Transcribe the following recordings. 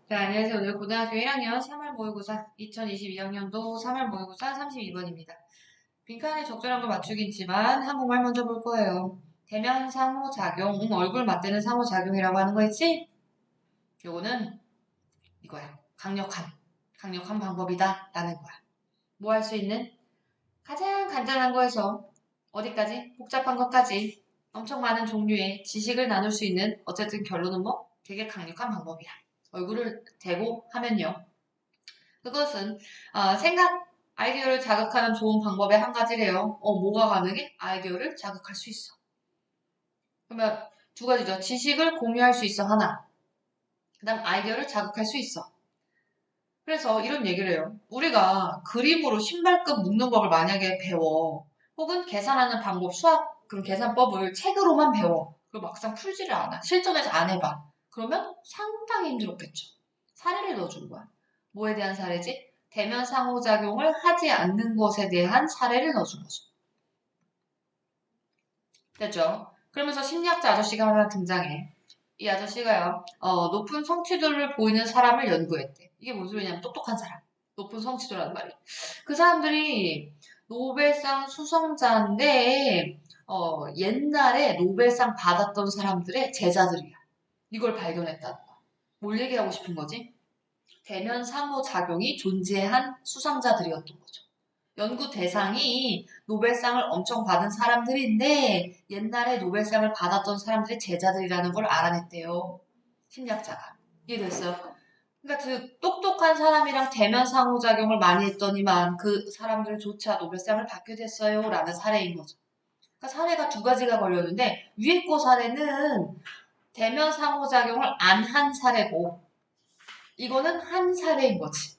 네, 안녕하세요. 오늘 고등학교 1학년 3월 모의고사 2022학년도 3월 모의고사 32번입니다. 빈칸에 적절한 걸 맞추겠지만 한국말 먼저 볼 거예요. 대면 상호작용, 얼굴 맞대는 상호작용이라고 하는 거 있지? 요거는 이거야. 강력한 방법이다 라는 거야. 뭐 할 수 있는? 가장 간단한 거에서 어디까지? 복잡한 것까지 엄청 많은 종류의 지식을 나눌 수 있는 어쨌든 결론은 뭐? 되게 강력한 방법이야. 얼굴을 대고 하면요. 그것은 생각, 아이디어를 자극하는 좋은 방법의 한 가지래요. 뭐가 가능해? 아이디어를 자극할 수 있어. 그러면 두 가지죠. 지식을 공유할 수 있어, 하나. 그 다음 아이디어를 자극할 수 있어. 그래서 이런 얘기를 해요. 우리가 그림으로 신발끈 묶는 법을 만약에 배워. 혹은 계산하는 방법, 수학, 그런 계산법을 책으로만 배워. 그리고 막상 풀지를 않아. 실전에서 안 해봐. 그러면 상당히 힘들었겠죠. 사례를 넣어준 거야. 뭐에 대한 사례지? 대면 상호작용을 하지 않는 것에 대한 사례를 넣어준 거죠. 됐죠? 그러면서 심리학자 아저씨가 하나 등장해. 이 아저씨가요, 높은 성취도를 보이는 사람을 연구했대. 이게 무슨 소리냐면 똑똑한 사람. 높은 성취도라는 말이. 그 사람들이 노벨상 수성자인데, 옛날에 노벨상 받았던 사람들의 제자들이야. 이걸 발견했다는 거야. 뭘 얘기하고 싶은 거지? 대면 상호작용이 존재한 수상자들이었던 거죠. 연구 대상이 노벨상을 엄청 받은 사람들인데 옛날에 노벨상을 받았던 사람들의 제자들이라는 걸 알아냈대요. 심리학자가. 이해됐어요? 그러니까 그 똑똑한 사람이랑 대면 상호작용을 많이 했더니만 그 사람들조차 노벨상을 받게 됐어요. 라는 사례인 거죠. 그러니까 사례가 두 가지가 걸렸는데 위에 거 사례는 대면 상호작용을 안 한 사례고 이거는 한 사례인 거지.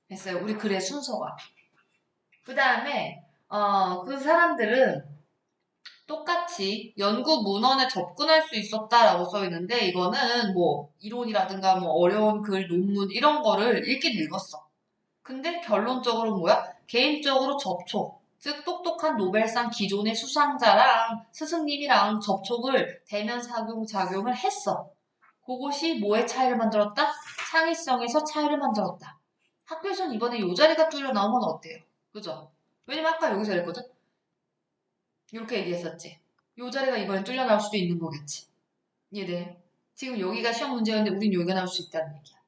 됐어요. 우리 글의 순서가. 그 다음에 그 사람들은 똑같이 연구 문헌에 접근할 수 있었다라고 써 있는데 이거는 뭐 이론이라든가 뭐 어려운 글, 논문 이런 거를 읽긴 읽었어. 근데 결론적으로 뭐야? 개인적으로 접촉. 즉 똑똑한 노벨상 기존의 수상자랑 스승님이랑 접촉을 대면 작용을 했어. 그것이 뭐의 차이를 만들었다? 창의성에서 차이를 만들었다. 학교에서는 이번에 요 자리가 뚫려 나오면 어때요? 그죠? 왜냐면 아까 여기서 이랬거든? 이렇게 얘기했었지. 요 자리가 이번에 뚫려 나올 수도 있는 거겠지. 이해돼? 지금 여기가 시험 문제였는데 우린 여기가 나올 수 있다는 얘기야.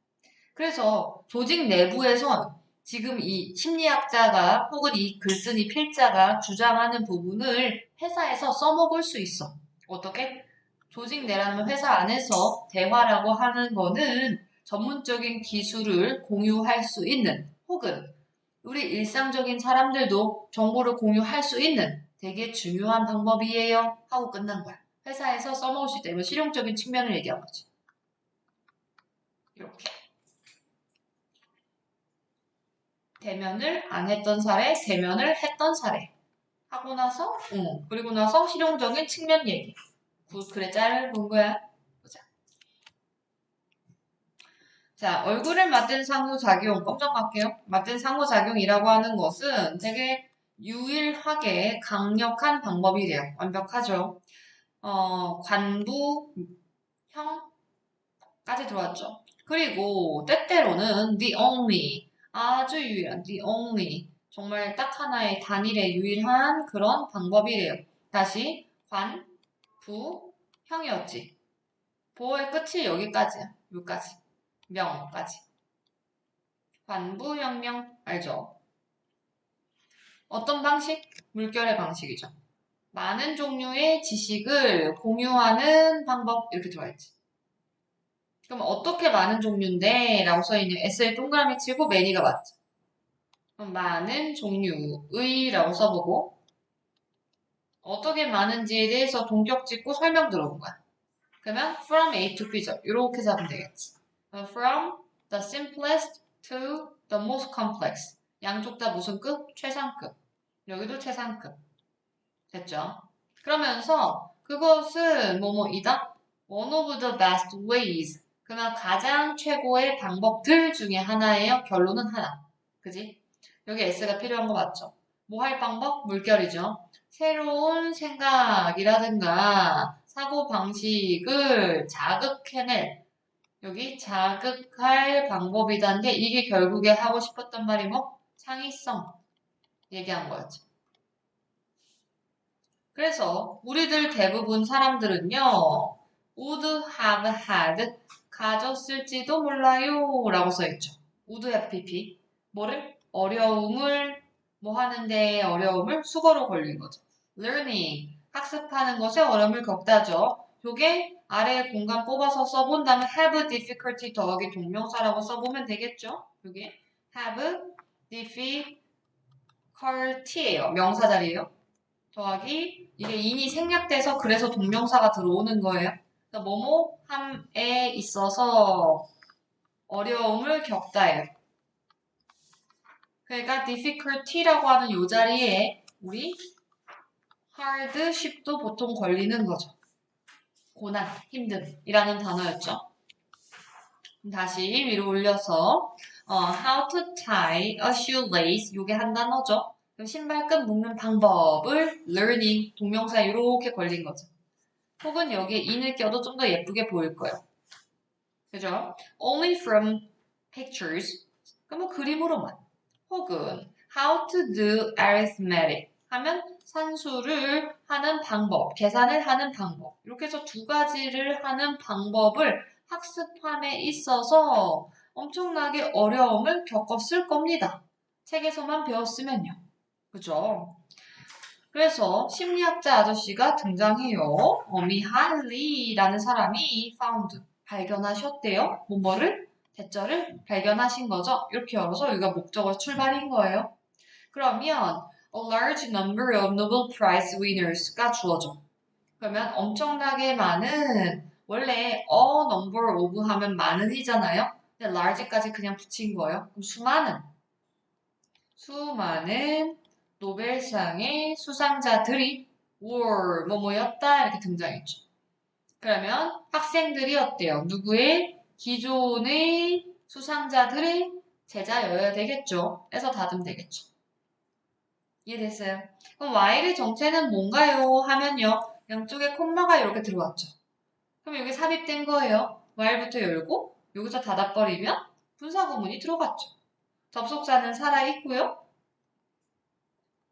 그래서 조직 내부에선 지금 이 심리학자가 혹은 이 글쓴이 필자가 주장하는 부분을 회사에서 써먹을 수 있어. 어떻게? 조직 내라는 회사 안에서 대화라고 하는 거는 전문적인 기술을 공유할 수 있는 혹은 우리 일상적인 사람들도 정보를 공유할 수 있는 되게 중요한 방법이에요 하고 끝난 거야. 회사에서 써먹을 수 있다. 이건 실용적인 측면을 얘기한 거지. 이렇게. 대면을 안 했던 사례, 대면을 했던 사례. 하고 나서, 그리고 나서 실용적인 측면 얘기. 그래, 짧은 거야. 보자. 자, 얼굴을 맞댄 상호작용, 검정 갈게요. 맞댄 상호작용이라고 하는 것은 되게 유일하게 강력한 방법이래요. 완벽하죠. 관부, 형까지 들어왔죠. 그리고 때때로는 the only, 아주 유일한 the only, 정말 딱 하나의 단일의 유일한 그런 방법이래요. 다시 관, 부, 형이었지. 보의 끝이 여기까지야. 여기까지. 명까지. 관부형명 알죠? 어떤 방식? 물결의 방식이죠. 많은 종류의 지식을 공유하는 방법 이렇게 들어있지. 그럼 어떻게 많은 종류인데? 라고 써있는 S에 동그라미 치고 매니가 맞죠. 그럼 많은 종류의 라고 써보고 어떻게 많은지에 대해서 동격 짓고 설명 들어본 거야. 그러면 from A to B죠. 이렇게 잡으면 되겠지. From the simplest to the most complex. 양쪽 다 무슨 급? 최상급. 여기도 최상급. 됐죠? 그러면서 그것은 뭐뭐이다? One of the best ways. 그러면 가장 최고의 방법들 중에 하나예요. 결론은 하나. 그지? 여기 S가 필요한 거 맞죠? 뭐 할 방법? 물결이죠. 새로운 생각이라든가 사고방식을 자극해낼 여기 자극할 방법이다인데 이게 결국에 하고 싶었던 말이 뭐? 창의성 얘기한 거였죠. 그래서 우리들 대부분 사람들은요. would have had 가졌을지도 몰라요 라고 써있죠. would have pp 뭐를? 어려움을 뭐 하는데 어려움을 수거로 걸린 거죠. learning 학습하는 것에 어려움을 겪다죠. 요게 아래에 공간 뽑아서 써본 다음에 have difficulty 더하기 동명사라고 써보면 되겠죠. 요게 have difficulty예요. 명사 자리예요. 더하기 이게 인이 생략돼서 그래서 동명사가 들어오는 거예요. 그러니까 뭐뭐함에 있어서 어려움을 겪다예요. 그러니까 difficulty라고 하는 이 자리에 우리 hardship도 보통 걸리는 거죠. 고난, 힘듦이라는 단어였죠. 다시 위로 올려서 how to tie a shoelace 요게 한 단어죠. 그럼 신발끈 묶는 방법을 learning 동명사 이렇게 걸린 거죠. 혹은 여기에 in을 껴도 좀 더 예쁘게 보일 거예요. 그죠? Only from pictures 그러면 그림으로만 혹은 how to do arithmetic 하면 산수를 하는 방법, 계산을 하는 방법 이렇게 해서 두 가지를 하는 방법을 학습함에 있어서 엄청나게 어려움을 겪었을 겁니다. 책에서만 배웠으면요. 그죠? 그래서 심리학자 아저씨가 등장해요. 미할리라는 사람이 found, 발견하셨대요. 뭐를? 대절을 발견하신 거죠. 이렇게 열어서 여기가 목적어 출발인 거예요. 그러면 a large number of Nobel Prize winners가 주어져. 그러면 엄청나게 많은 원래 a number of 하면 많은이잖아요. 근데 large까지 그냥 붙인 거예요. 그럼 수많은 노벨상의 수상자들이 were 뭐뭐였다 이렇게 등장했죠. 그러면 학생들이 어때요? 누구의 기존의 수상자들의 제자여야 되겠죠. 해서 닫으면 되겠죠. 이해됐어요? 그럼 while의 정체는 뭔가요? 하면요. 양쪽에 콤마가 이렇게 들어왔죠. 그럼 여기 삽입된 거예요. while부터 열고 여기서 닫아버리면 분사구문이 들어갔죠. 접속사는 살아있고요.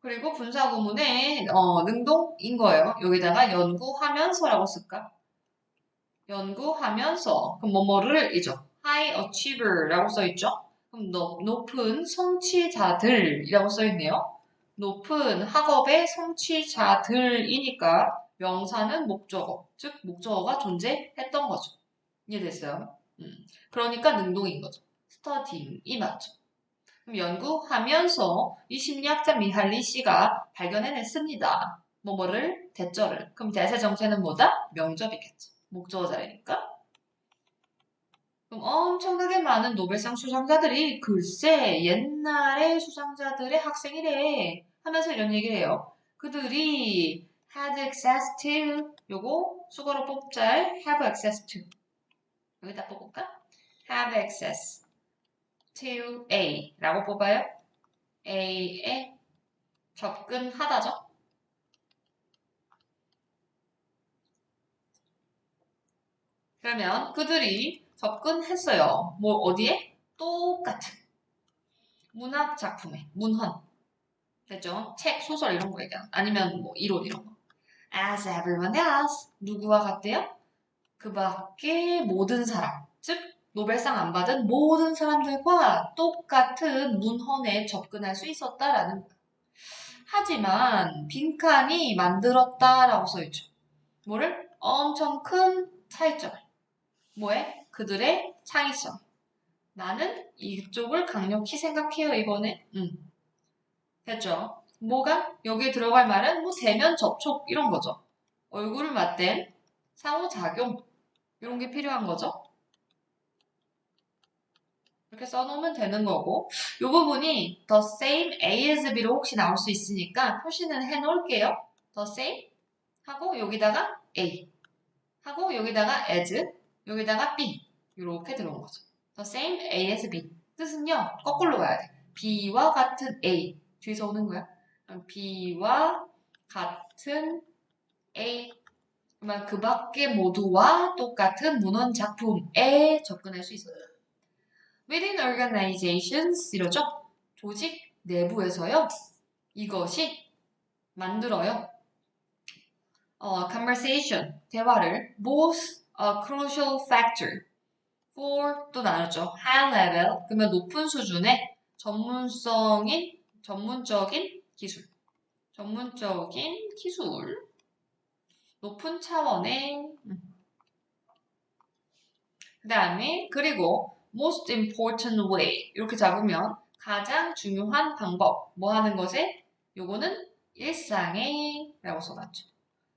그리고 분사구문에 능동인 거예요. 여기다가 연구하면서라고 쓸까? 연구하면서 그럼 뭐뭐를 이죠. high achiever라고 써있죠. 그럼 높은 성취자들이라고 써있네요. 높은 학업의 성취자들이니까 명사는 목적어, 즉 목적어가 존재했던 거죠. 이해됐어요? 그러니까 능동인 거죠. studying이 맞죠. 그럼 연구하면서 이 심리학자 미할리 씨가 발견해냈습니다. 뭐뭐를 대절을. 그럼 대세 정체는 뭐다? 명접이겠죠. 목적어 자리니까. 그럼 엄청나게 많은 노벨상 수상자들이 글쎄 옛날의 수상자들의 학생이래 하면서 이런 얘기를 해요. 그들이 had access to 요거 수거로 뽑자 have access to 여기다 뽑을까? have access to A라고 뽑아요. A에 접근하다죠. 그러면 그들이 접근했어요. 뭐 어디에? 똑같은 문학 작품에 문헌 됐죠? 책, 소설 이런 거 얘기하는 아니면 뭐 이론 이런 거. As everyone else 누구와 같대요? 그 밖의 모든 사람 즉 노벨상 안 받은 모든 사람들과 똑같은 문헌에 접근할 수 있었다라는 거예요. 하지만 빈칸이 만들었다라고 써있죠. 뭐를? 엄청 큰 차이점을. 뭐에? 그들의 창의성. 나는 이쪽을 강력히 생각해요, 이거는. 됐죠? 뭐가? 여기에 들어갈 말은 뭐 세면 접촉 이런 거죠. 얼굴을 맞댄 상호작용 이런 게 필요한 거죠. 이렇게 써놓으면 되는 거고 이 부분이 the same A as B로 혹시 나올 수 있으니까 표시는 해놓을게요. the same 하고 여기다가 A 하고 여기다가 as 여기다가 B 이렇게 들어온 거죠. the same A as B 뜻은요 거꾸로 가야 돼. B와 같은 A 뒤에서 오는 거야. B와 같은 A 그러면 그 밖의 모두와 똑같은 문헌 작품에 접근할 수 있어요. Within organizations 이러죠? 조직 내부에서요. 이것이 만들어요. conversation, 대화를 both a crucial factor for 또 나눴죠. high level, 그러면 높은 수준의 전문적인 기술. 전문적인 기술. 높은 차원의 그 다음에 그리고 most important way 이렇게 잡으면 가장 중요한 방법 뭐 하는 것에 요거는 일상에 라고 써놨죠.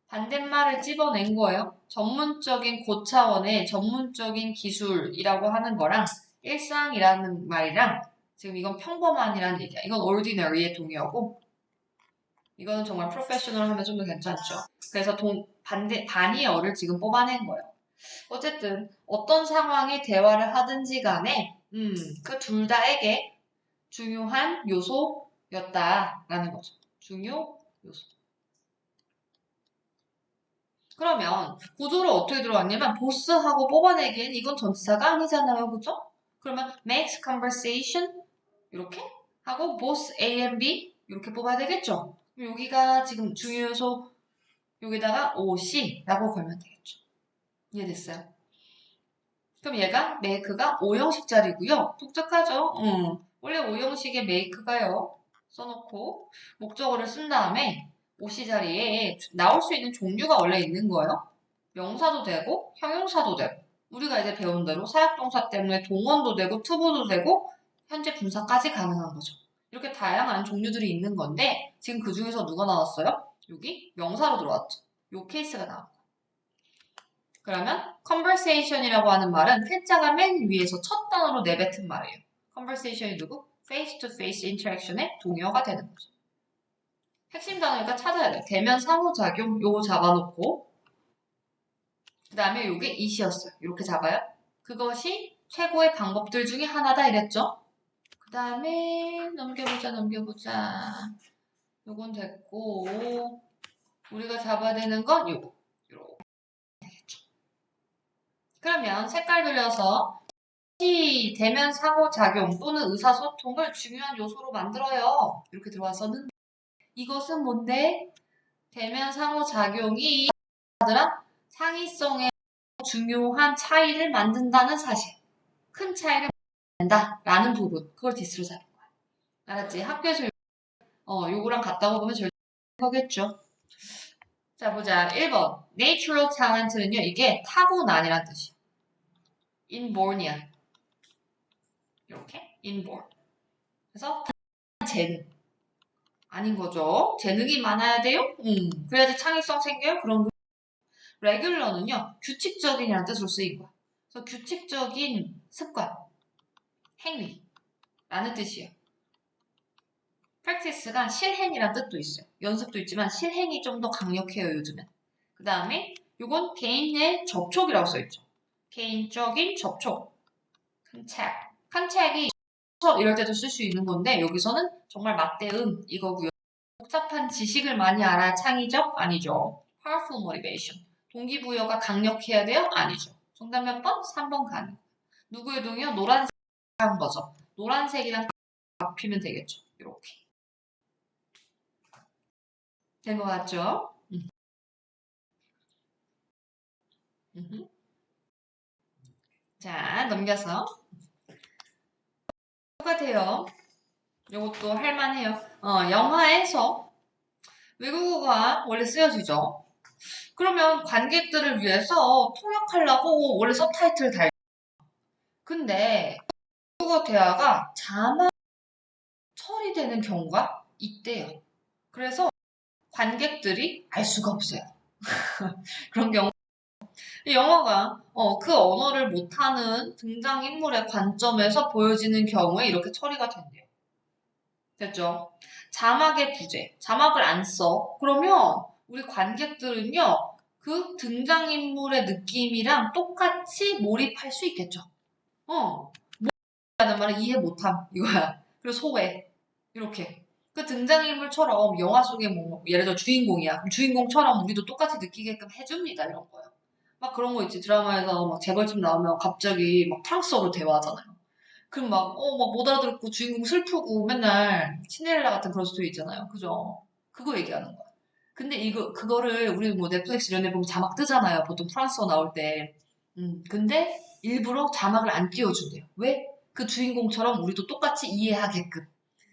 반대말을 집어낸 거예요. 전문적인 고차원의 전문적인 기술이라고 하는 거랑 일상이라는 말이랑 지금 이건 평범한이라는 얘기야. 이건 ordinary의 동의어고 이거는 정말 프로페셔널 하면 좀 더 괜찮죠. 그래서 반의어를 지금 뽑아낸 거예요. 어쨌든 어떤 상황의 대화를 하든지 간에 그 둘 다에게 중요한 요소였다라는 거죠. 중요 요소. 그러면 구조를 어떻게 들어왔냐면 보스하고 뽑아내기엔 이건 전치사가 아니잖아요. 그죠? 그러면 makes conversation 이렇게 하고 both A and B 이렇게 뽑아야 되겠죠? 여기가 지금 중요 요소 여기다가 OC라고 걸면 되겠죠. 이해됐어요? 그럼 얘가 make가 5형식짜리고요. 독특하죠? 원래 5형식의 make가요. 써놓고 목적어를 쓴 다음에 OC 자리에 나올 수 있는 종류가 원래 있는 거예요. 명사도 되고 형용사도 되고 우리가 이제 배운 대로 사역동사 때문에 동원도 되고 투부도 되고 현재 분사까지 가능한 거죠. 이렇게 다양한 종류들이 있는 건데 지금 그 중에서 누가 나왔어요? 여기 명사로 들어왔죠. 요 케이스가 나왔고 그러면 conversation이라고 하는 말은 회자가 맨 위에서 첫 단어로 내뱉은 말이에요. conversation이 누구? face-to-face interaction의 동의어가 되는 거죠. 핵심 단어니까 찾아야 돼요. 대면 상호작용 요거 잡아놓고 그 다음에 요게 it이었어요. 이렇게 잡아요. 그것이 최고의 방법들 중에 하나다 이랬죠. 그 다음에 넘겨보자. 요건 됐고 우리가 잡아야 되는 건 요거. 그러면 색깔 돌려서 이 대면 상호작용 또는 의사소통을 중요한 요소로 만들어요. 이렇게 들어와서는 이것은 뭔데? 대면 상호작용이 상위성의 중요한 차이를 만든다는 사실. 큰 차이를 만든다라는 부분. 그걸 디스로 잡는 거야. 알았지? 학교에서 요거랑 같다고 보면 절대 거겠죠. 자, 보자. 1번. Natural talent는요. 이게 타고난이란 뜻이에요. inborn이야. 이렇게 inborn. 그래서 재능. 아닌 거죠. 재능이 많아야 돼요? 그래야지 창의성 생겨요? 그런 거. 레귤러는요. 규칙적인이라는 뜻으로 쓰인 거야. 그래서 규칙적인 습관, 행위라는 뜻이에요. practice가 실행이라는 뜻도 있어요. 연습도 있지만 실행이 좀 더 강력해요, 요즘엔. 그 다음에 이건 개인의 접촉이라고 써있죠. 개인적인 접촉. 컨택이 이럴 때도 쓸 수 있는 건데 여기서는 정말 맞대응 이거고요. 복잡한 지식을 많이 알아야 창의적? 아니죠. powerful motivation. 동기부여가 강력해야 돼요? 아니죠. 정답 몇 번? 3번 가능. 누구의 동의어? 노란색 한 거죠. 노란색이랑 합히면 되겠죠. 이렇게. 된 것 같죠? 자, 넘겨서. 똑같아요. 이것도 할만해요. 영화에서 외국어가 원래 쓰여지죠. 그러면 관객들을 위해서 통역하려고 원래 서브타이틀을 달죠. 근데 외국어 대화가 자막 처리되는 경우가 있대요. 그래서 관객들이 알 수가 없어요. 그런 경우 이 영화가 그 언어를 못하는 등장인물의 관점에서 보여지는 경우에 이렇게 처리가 된대요. 됐죠? 자막의 부재, 자막을 안 써. 그러면 우리 관객들은요, 그 등장인물의 느낌이랑 똑같이 몰입할 수 있겠죠. 라는 말은 이해 못함, 이거야. 그리고 소외. 이렇게. 그 등장인물처럼 영화 속에 뭐 예를 들어 주인공이야. 그럼 주인공처럼 우리도 똑같이 느끼게끔 해줍니다. 이런 거요. 막 그런 거 있지. 드라마에서 막 재벌집 나오면 갑자기 막 프랑스어로 대화하잖아요. 그럼 막, 막 못 알아듣고 주인공 슬프고 맨날 신데렐라 같은 그런 스토리 있잖아요. 그죠? 그거 얘기하는 거야. 근데 그거를 우리 뭐 넷플릭스 이런 데 보면 자막 뜨잖아요. 보통 프랑스어 나올 때. 근데 일부러 자막을 안 띄워준대요. 왜? 그 주인공처럼 우리도 똑같이 이해하게끔.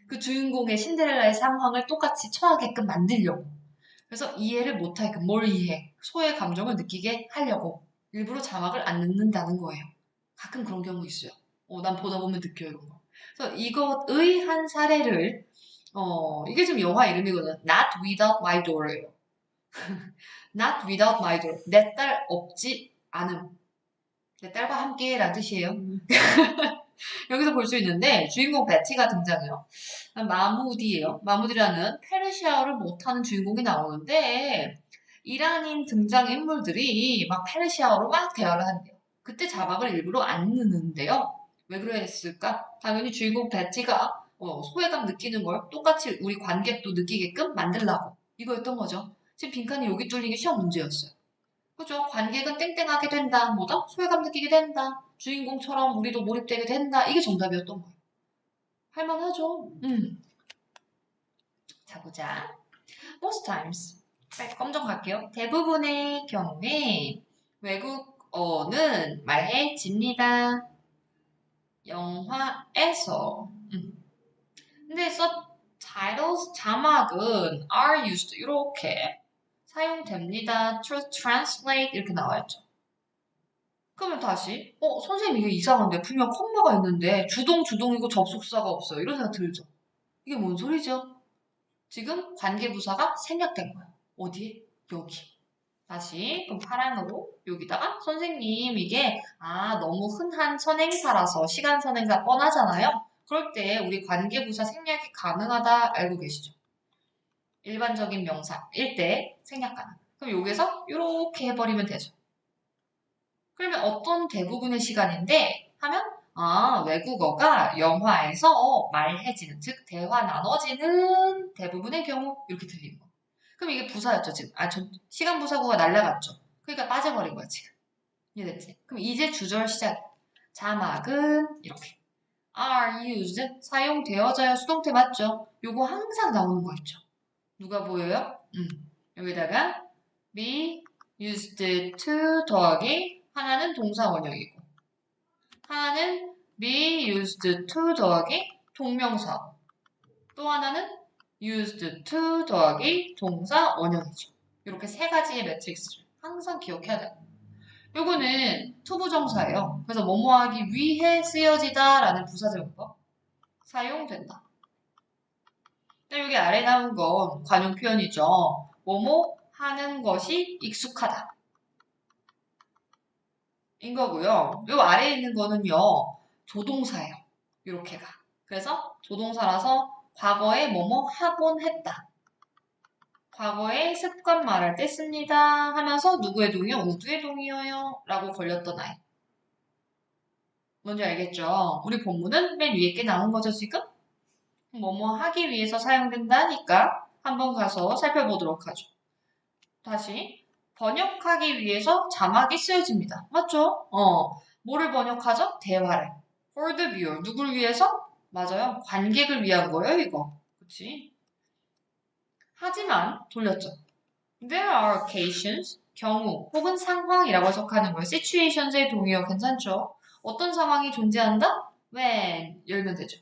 그 주인공의 신데렐라의 상황을 똑같이 처하게끔 만들려고. 그래서 이해를 못하게끔 뭘 이해? 소의 감정을 느끼게 하려고. 일부러 자막을 안 넣는다는 거예요. 가끔 그런 경우 있어요. 난 보다 보면 느껴요, 이런 거. 그래서 이것의 한 사례를, 이게 지금 영화 이름이거든. Not Without My Daughter예요. Not Without My Daughter. 내 딸 없지 않음. 내 딸과 함께라는 뜻이에요. 여기서 볼 수 있는데 주인공 베티가 등장해요. 마무디예요. 마무디라는 페르시아어를 못하는 주인공이 나오는데 이란인 등장인물들이 막 페르시아어로 막 대화를 한대요. 그때 자막을 일부러 안 넣는데요. 왜 그랬을까? 당연히 주인공 베티가 소외감 느끼는 걸 똑같이 우리 관객도 느끼게끔 만들라고 이거였던 거죠. 지금 빈칸이 여기 뚫린 게 시험 문제였어요. 그죠? 관객은 땡땡하게 된다. 뭐다? 소외감 느끼게 된다. 주인공처럼 우리도 몰입되게 된다. 이게 정답이었던 거예요. 할만하죠? 자, 보자. Most times. 빨리 검정 갈게요. 대부분의 경우에 외국어는 말해집니다. 영화에서. 근데 subtitles, 자막은 are used 이렇게 사용됩니다. to translate 이렇게 나와있죠. 그러면 다시 선생님 이게 이상한데 분명 콤마가 있는데 주동이고 접속사가 없어요. 이런 생각 들죠. 이게 뭔 소리죠? 지금 관계부사가 생략된 거예요. 어디에? 여기. 다시 그럼 파란으로 여기다가 선생님 이게 너무 흔한 선행사라서 시간 선행사 뻔하잖아요. 그럴 때 우리 관계부사 생략이 가능하다 알고 계시죠? 일반적인 명사일 때 생략 가능. 그럼 여기서 이렇게 해버리면 되죠. 그러면 어떤 대부분의 시간인데 하면 외국어가 영화에서 말해지는 즉 대화 나눠지는 대부분의 경우 이렇게 들리는 거. 그럼 이게 부사였죠 지금. 시간 부사구가 날라갔죠. 그러니까 빠져버린 거야 지금. 이해됐지? 그럼 이제 주절 시작. 자막은 이렇게 are used 사용되어져요. 수동태 맞죠? 요거 항상 나오는 거 있죠. 누가 보여요? 여기다가 be used to 더하기 하나는 동사 원형이고 하나는 be used to 더하기 동명사 또 하나는 used to 더하기 동사 원형이죠. 이렇게 세 가지의 매트릭스를 항상 기억해야 돼요. 요거는 투부정사예요. 그래서 뭐뭐 하기 위해 쓰여지다 라는 부사절법 사용된다. 여기 아래 나온 건 관용 표현이죠. 뭐뭐 하는 것이 익숙하다. 인 거고요. 요 아래에 있는 거는요. 조동사예요. 이렇게가. 그래서 조동사라서 과거에 뭐뭐 하곤 했다. 과거에 습관 말할 때 씁니다 하면서 누구의 동이요? 우주의 동이요 라고 걸렸던 아이. 뭔지 알겠죠? 우리 본문은 맨 위에 게 나온 거죠 지금? 뭐뭐 하기 위해서 사용된다니까 한번 가서 살펴보도록 하죠. 다시 번역하기 위해서 자막이 쓰여집니다. 맞죠? 뭐를 번역하죠? 대화를. For the viewer. 누굴 위해서? 맞아요. 관객을 위한 거예요, 이거. 그치? 하지만 돌렸죠. There are occasions, 경우 혹은 상황이라고 해석하는 거예요. situations의 동의어 괜찮죠? 어떤 상황이 존재한다? when 열면 되죠.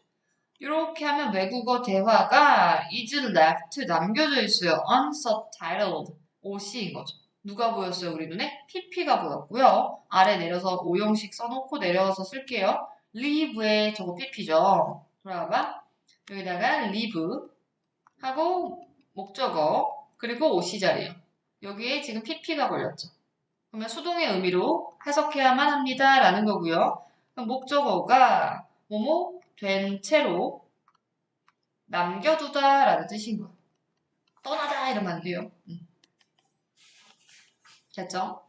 이렇게 하면 외국어 대화가 is left 남겨져 있어요. unsubtitled OC인 거죠. 누가 보였어요? 우리 눈에? PP가 보였고요. 아래 내려서 오형식 써놓고 내려서 쓸게요. leave에 저거 PP죠. 돌아가봐. 여기다가 leave 하고 목적어 그리고 OC 자리에요. 여기에 지금 PP가 걸렸죠. 그러면 수동의 의미로 해석해야만 합니다. 라는 거고요. 그럼 목적어가 뭐뭐 된 채로 남겨두다 라는 뜻인 거예요. 떠나다 이러면 안 돼요. 됐죠?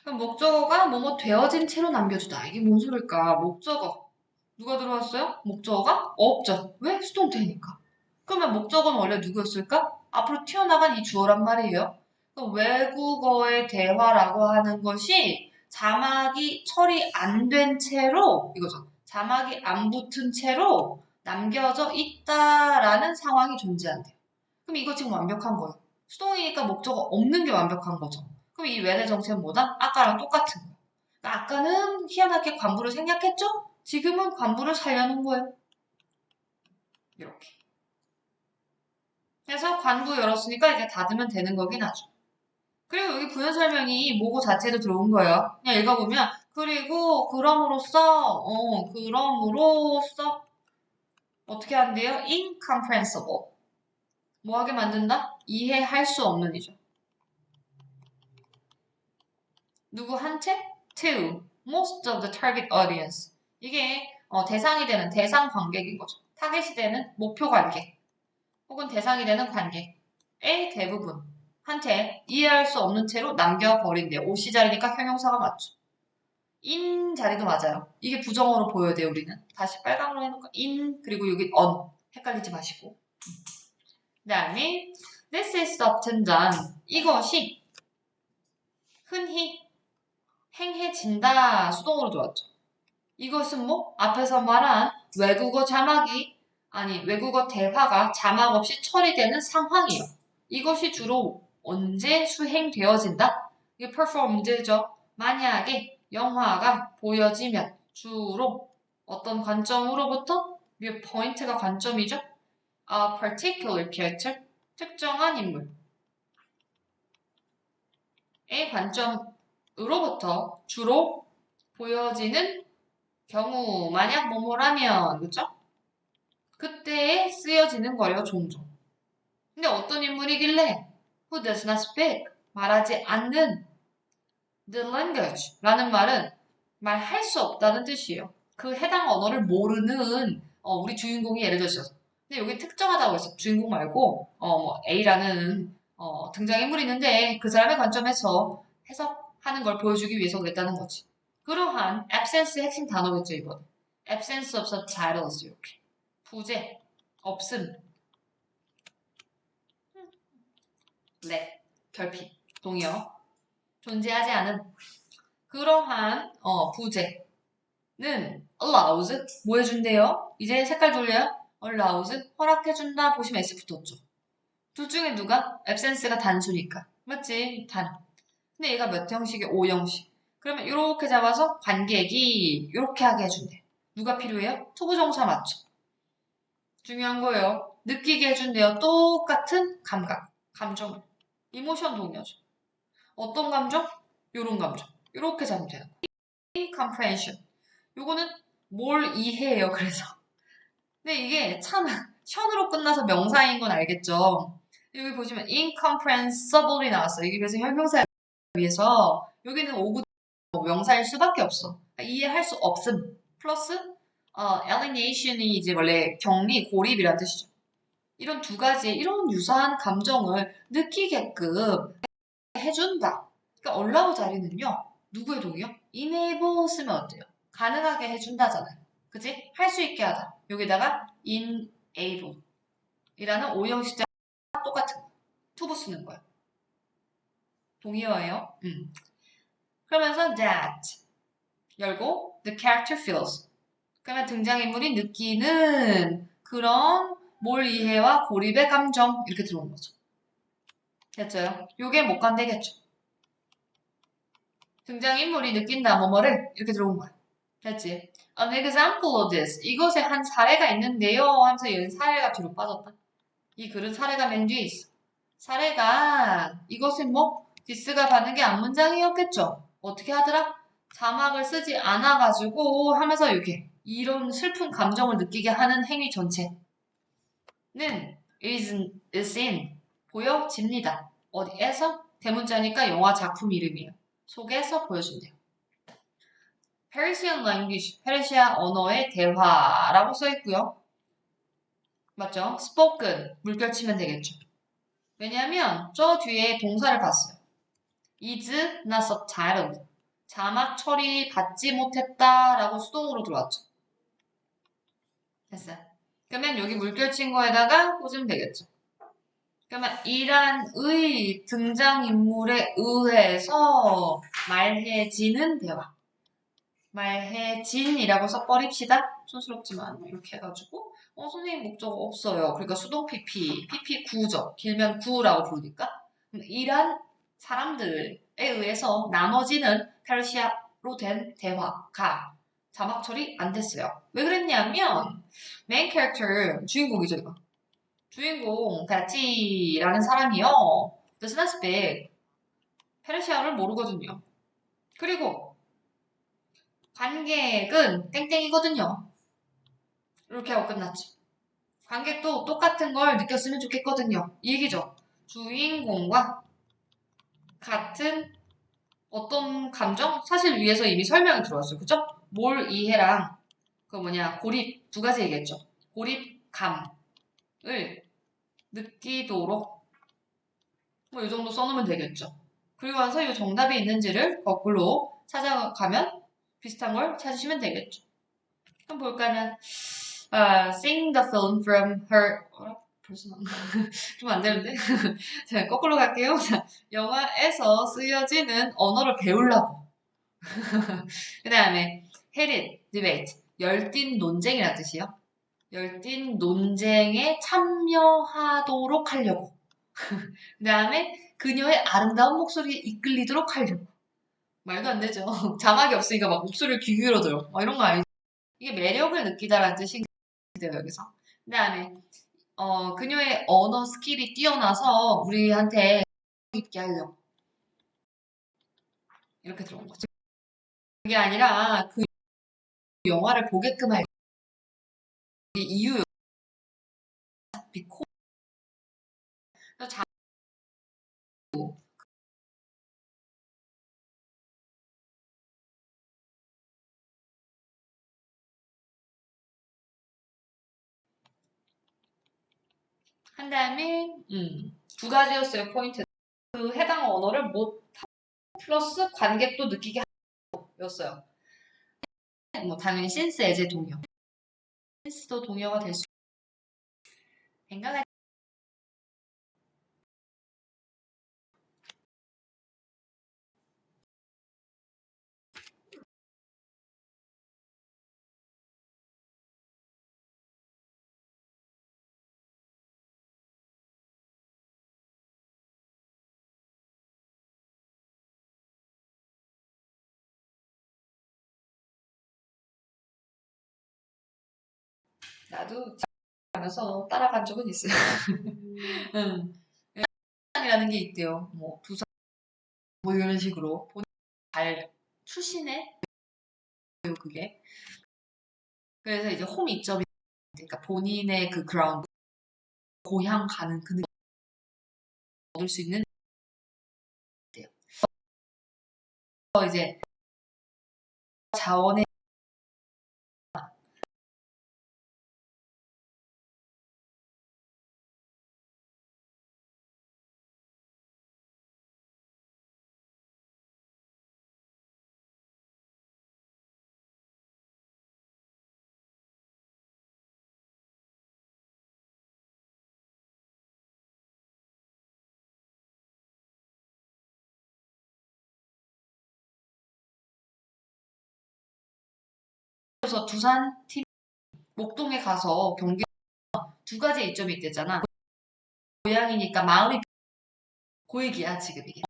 그럼 목적어가 뭐뭐 되어진 채로 남겨두다. 이게 뭔 소릴까? 목적어. 누가 들어왔어요? 목적어가 없죠. 왜? 수동태니까. 그러면 목적은 원래 누구였을까? 앞으로 튀어나간 이 주어란 말이에요. 외국어의 대화라고 하는 것이 자막이 처리 안 된 채로 이거죠. 자막이 안 붙은 채로 남겨져 있다라는 상황이 존재한대요. 그럼 이거 지금 완벽한 거예요. 수동이니까 목적어 없는 게 완벽한 거죠. 그럼 이 when의 정체는 뭐다? 아까랑 똑같은 거예요. 그러니까 아까는 희한하게 관부를 생략했죠? 지금은 관부를 살려놓은 거예요. 이렇게. 그래서 관부 열었으니까 이제 닫으면 되는 거긴 하죠. 그리고 여기 부연 설명이 모고 자체도 들어온 거예요. 그냥 읽어보면 그리고 그럼으로써 어떻게 한대요? incomprehensible. 뭐하게 만든다? 이해할 수 없는 이죠. 누구한테? To most of the target audience. 이게 대상이 되는 대상 관객인 거죠. 타겟이 되는 목표 관객 혹은 대상이 되는 관객의 대부분 한테 이해할 수 없는 채로 남겨버린대요. OC 자리니까 형용사가 맞죠. in 자리도 맞아요. 이게 부정어로 보여야 돼요, 우리는. 다시 빨강으로 해놓을까? in, 그리고 여기 on. 헷갈리지 마시고. 그 다음에 this is often done. 이것이 흔히 행해진다. 수동으로 들어왔죠. 이것은 뭐? 앞에서 말한 외국어 대화가 자막 없이 처리되는 상황이에요. 이것이 주로 언제 수행되어진다? 이게 performed죠. 만약에 영화가 보여지면 주로 어떤 관점으로부터 viewpoint가 관점이죠. A particular character, 특정한 인물의 관점으로부터 주로 보여지는 경우, 만약 뭐뭐라면, 그쵸? 그때에 쓰여지는 거예요, 종종. 근데 어떤 인물이길래 who does not speak, 말하지 않는 the language 라는 말은 말할 수 없다는 뜻이에요. 그 해당 언어를 모르는 우리 주인공이 예를 들어서 근데 여기 특정하다고 했어. 주인공 말고 뭐 A라는 등장인물이 있는데 그 사람의 관점에서 해석하는 걸 보여주기 위해서 그랬다는 거지. 그러한 absence의 핵심 단어겠죠, 이번. absence of subtitles 이렇게. 부재, 없음, 렉, 결핍, 동의어, 존재하지 않은 그러한 부재는 allows 뭐 해준대요? 이제 색깔 돌려요? allows 허락해준다 보시면 S 붙었죠. 둘 중에 누가? absence가 단수니까 맞지? 단. 근데 얘가 몇 형식이야? 5형식. 그러면 이렇게 잡아서 관객이 이렇게 하게 해준대. 누가 필요해요? 투부정사 맞죠? 중요한 거예요. 느끼게 해준대요. 똑같은 감각, 감정을. 이모션 동요죠. 어떤 감정? 요런 감정. 이렇게 잡으면 돼요. comprehension. 요거는 뭘 이해해요, 그래서. 근데 이게 참 션으로 끝나서 명사인 건 알겠죠? 여기 보시면 incomprehensible이 나왔어요. 이게 그래서 형용사에 비해서 여기는 오브 명사일 수밖에 없어. 그러니까 이해할 수 없음. 플러스 alienation이 이제 원래 격리, 고립이란 뜻이죠. 이런 두 가지의 이런 유사한 감정을 느끼게끔 해준다. 그러니까 allow 자리는요. 누구의 동의요? enable 쓰면 어때요? 가능하게 해준다잖아요. 그치? 할 수 있게 하다. 여기다가 enable 이라는 오형식자 똑같은 거. 투부 쓰는 거예요. 동의어예요. 그러면서 that 열고 the character feels 그러면 등장인물이 느끼는 그런 뭘 이해와 고립의 감정 이렇게 들어오는 거죠. 됐죠? 요게 못 간대겠죠. 등장인물이 느낀다 뭐뭐를 이렇게 들어온 거야. 됐지? An example of this. 이것에 한 사례가 있는데요 하면서 여기 사례가 뒤로 빠졌다. 이 글은 사례가 맨 뒤에 있어. 사례가 이것은 뭐 디스가 받는 게 앞문장이었겠죠. 어떻게 하더라? 자막을 쓰지 않아가지고 하면서 이렇게 이런 슬픈 감정을 느끼게 하는 행위 전체는 is in 보여집니다. 어디에서? 대문자니까 영화 작품 이름이에요. 속에서 보여준대요. Persian language, 페르시아 언어의 대화라고 써있고요. 맞죠? spoken, 물결 치면 되겠죠. 왜냐하면 저 뒤에 동사를 봤어요. is not subtitled. 자막 처리 받지 못했다라고 수동으로 들어왔죠. 됐어요. 그러면 여기 물결 친구에다가 꽂으면 되겠죠. 그러면 이란의 등장인물에 의해서 말해지는 대화. 말해진이라고 써버립시다. 촌스럽지만 이렇게 해가지고 선생님 목적어 없어요. 그러니까 수동 PP, PP 구죠. 길면 구라고 부르니까 이란 사람들에 의해서 나눠지는 페르시아로 된 대화가 자막 처리 안 됐어요. 왜 그랬냐면 메인 캐릭터 주인공이죠 이거. 주인공 다치라는 사람이요. Does not speak 페르시아를 모르거든요. 그리고 관객은 땡땡이거든요. 이렇게 하고 끝났죠. 관객도 똑같은 걸 느꼈으면 좋겠거든요. 이 얘기죠. 주인공과 같은 어떤 감정? 사실 위에서 이미 설명이 들어왔어요. 그죠? 뭘 이해랑 그 뭐냐 고립 두 가지 얘기했죠. 고립감을 느끼도록 뭐 이 정도 써놓으면 되겠죠. 그리고 나서 이 정답이 있는지를 거꾸로 찾아가면 비슷한 걸 찾으시면 되겠죠. 그럼 볼까는 sing the film from her 벌써 좀 안 되는데 자 거꾸로 갈게요. 자, 영화에서 쓰여지는 언어를 배우려고 그 다음에 heated debate 열띤 논쟁이라는 뜻이에요. 열띤 논쟁에 참여하도록 하려고 그 다음에 그녀의 아름다운 목소리에 이끌리도록 하려고 말도 안 되죠. 자막이 없으니까 막 목소리를 귀 기울여줘요. 이런 거 아니죠. 이게 매력을 느끼다라는 뜻이 돼요 여기서. 그 다음에 그녀의 언어 스킬이 뛰어나서 우리한테 있게 하려고 이렇게 들어온 거죠. 그게 아니라 그 영화를 보게끔 할 이유 비코 한 다음에 두 가지였어요 포인트. 그 해당 언어를 못 플러스 관객도 느끼게 하였어요. 뭐 당연히 since as의 동요. since도 동요가 될 수 생각할 나도 하면서 따라간 적은 있어요. 응. 이라는 게 있대요. 뭐 부산 뭐 이런 식으로 본인 잘 출신의 그게 그래서 이제 홈 이점이 그러니까 본인의 그 그라운드 고향 가는 그 느낌 얻을 수 있는 데요. 이제 자원의 그래서 두산 팀 목동에 가서 경기 두 가지 이점이 있댔잖아. 고향이니까 마음이 그 얘기야 지금 이게.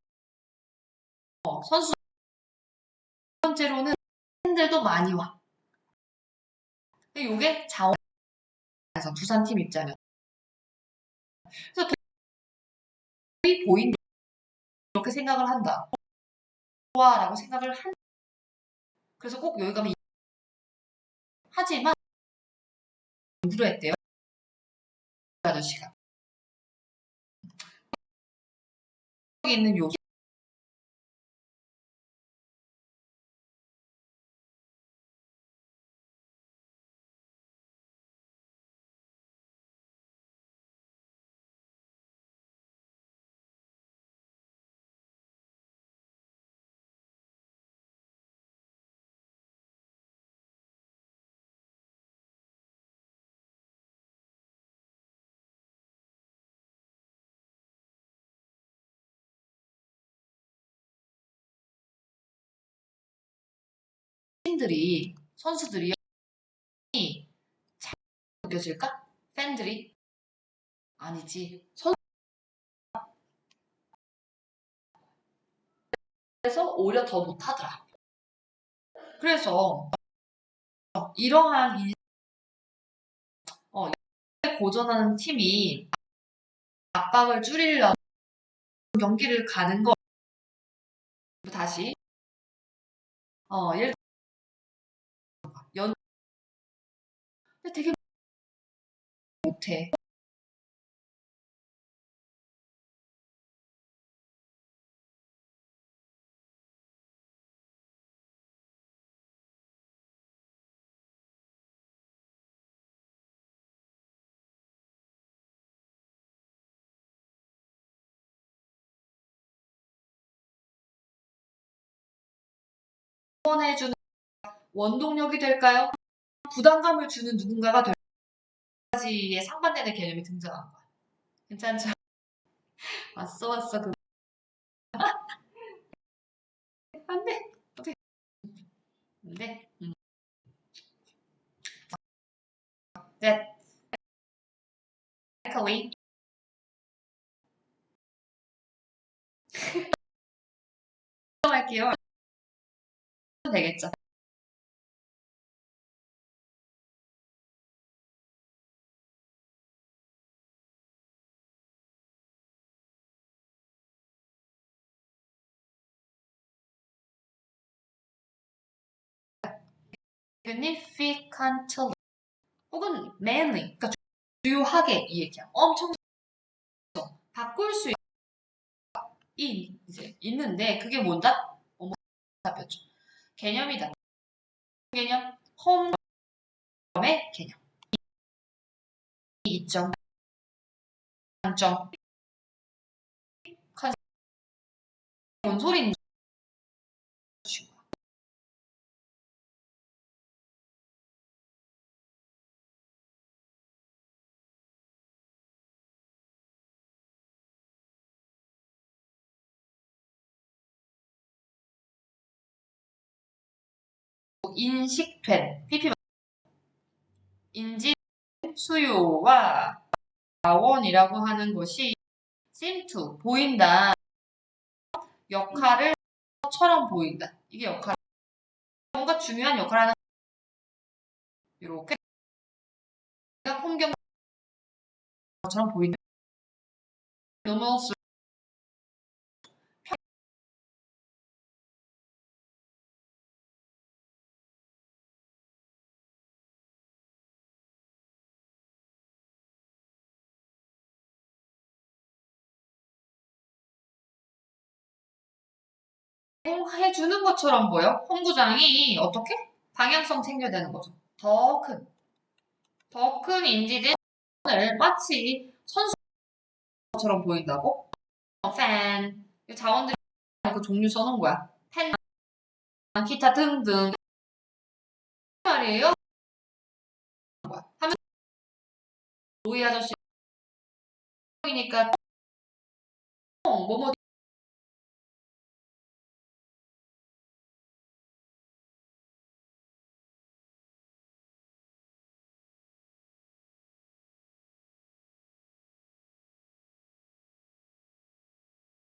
선수 두 번째로는 팬들도 많이 와. 이게 자원에서 두산 팀 입장이야. 그래서 돈이 보인다 이렇게 생각을 한다. 좋아라고 생각을 한. 그래서 꼭 여기 가면 하지만 공부를 했대요 아저씨가. 여기 있는 요 팀들이 선수들이 잘 느껴질까? 팬들이 아니지. 그래서 오히려 더 못하더라. 그래서 이러한 고전하는 팀이 압박을 줄이려고 경기를 가는 거 다시 예를 연 되게 못해. 후원해주는 원동력이 될까요? 부담감을 주는 누군가가 될 가지의 상반되는 개념이 등장한 거야. 괜찮죠? 왔어 그 안돼 어떻게 안돼 that exactly 할게요. 되겠죠. significantly 혹은 mainly 그러니까 주요하게 이 얘기야. 엄청 바꿀 수 이제 있는데 그게 뭔다? 답이었죠. 개념이다. 개념 홈의 개념. 이점 장점 뭔 소리인지 인식된 PP 인지 수요와 자원이라고 하는 것이 seem to 보인다 역할을 처럼 보인다. 이게 역할 뭔가 중요한 역할을 하는 이렇게 풍경처럼 보이는 numerous 해주는 것처럼 보여. 홍구장이 어떻게? 방향성 챙겨야 되는 거죠. 더 큰 인지들 마치 선수처럼 보인다고? 팬, 자원들이 그 종류 써놓은 거야. 팬, 기타 등등 말이에요. 하면 로이 아저씨니까 뭐뭐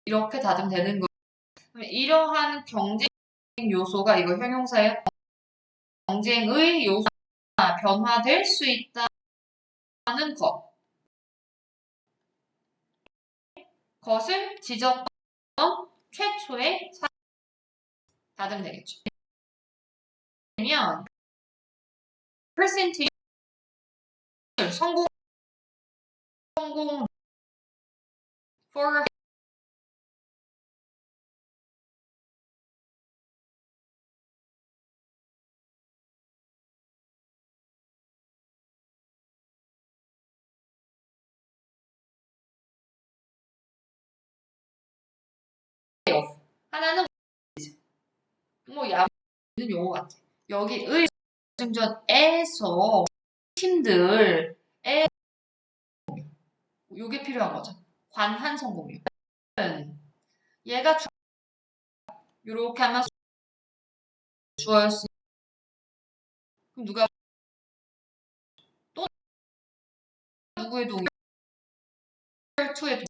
이렇게 다듬되는 거. 이러한 경쟁 요소가 이거 형용사예요. 경쟁의 요소가 변화될 수 있다는 것을 지적한 최초의 다듬되겠죠. 그러면 percentage 성공 for 하나는 뭐 야구 있는 용어 같아. 여기 의 결승전에서 팀들의 요게 필요한 거죠. 관한 성공률. 얘가 이렇게 하면 주어였으니 그럼 누가 또 누구의 동의? 혈투의 동의?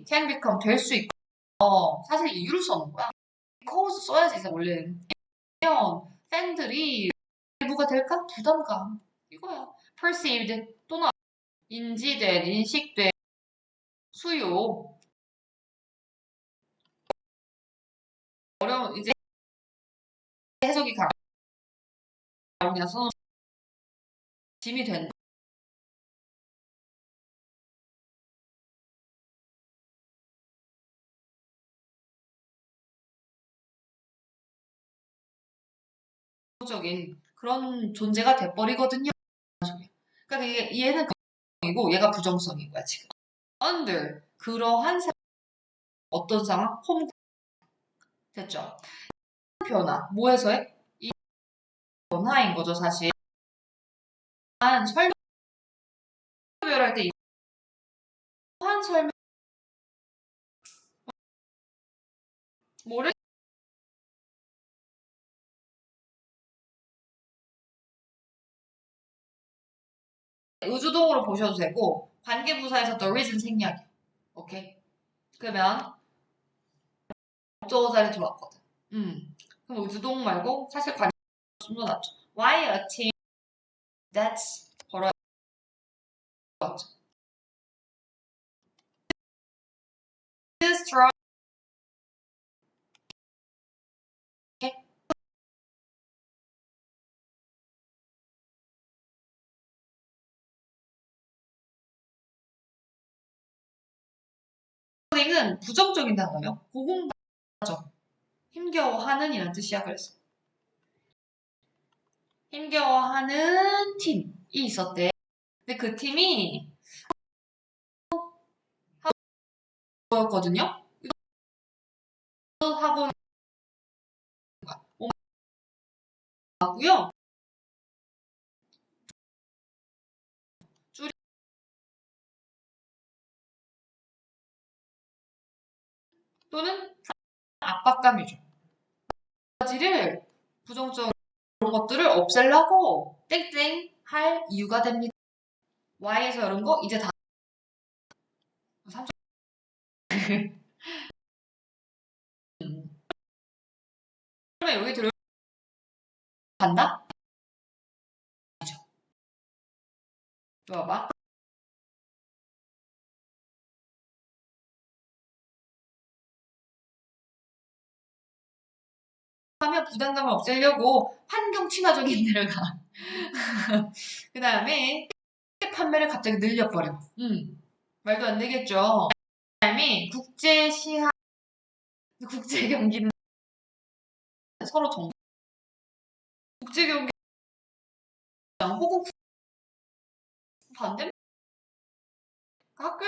can become 될 수 있고 사실 이유를 써는 거야. cause 써야지 원래는. 팬들이 일부가 될까? 부담감. 이거야. perceived 또는 인지된, 인식된, 수요. 어려운 이제 해석이 그냥 써놓은 짐이 된 적인 그런 존재가 돼버리거든요. 그러니까 얘는 긍정이고 얘가 부정성인 거야 지금. under 그러한 어떤 상황? 홈 됐죠? 변화 뭐에서의? 이 변화인 거죠 사실. 한 설명할 때 한 설명 뭐를 의주동으로 보셔도 되고 관계부사에서 the reason 생략이야. 오케이? 그러면 목적어 자리 들어왔거든. 그럼 의주동 말고 사실 관계 좀더 낫죠. Why a team that's 벌어졌죠. strong 은 부정적인 단어예요. 고공부정 힘겨워하는 이란 뜻이야. 그래서 힘겨워하는 팀이 있었대. 근데 그 팀이 뭐였거든요. 하고 하고요. 또는 압박감이죠. 두 가지를 부정적 그런 것들을 없애려고 땡땡 할 이유가 됩니다. Y에서 이런 거 이제 다 3점. 그러면 여기 들어 간다? 봐봐. 하면 부담감을 없애려고 환경 친화적인 데를 가. 그 다음에 판매를 갑자기 늘려버려. 말도 안 되겠죠. 그 다음에 국제 시한, 국제 경기는 서로 국제 경기 호국 반대 학교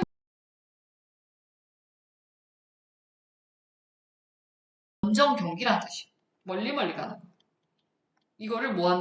원정 경기란 뜻이야. 멀리 멀리 가는 거. 이거를 뭐 하는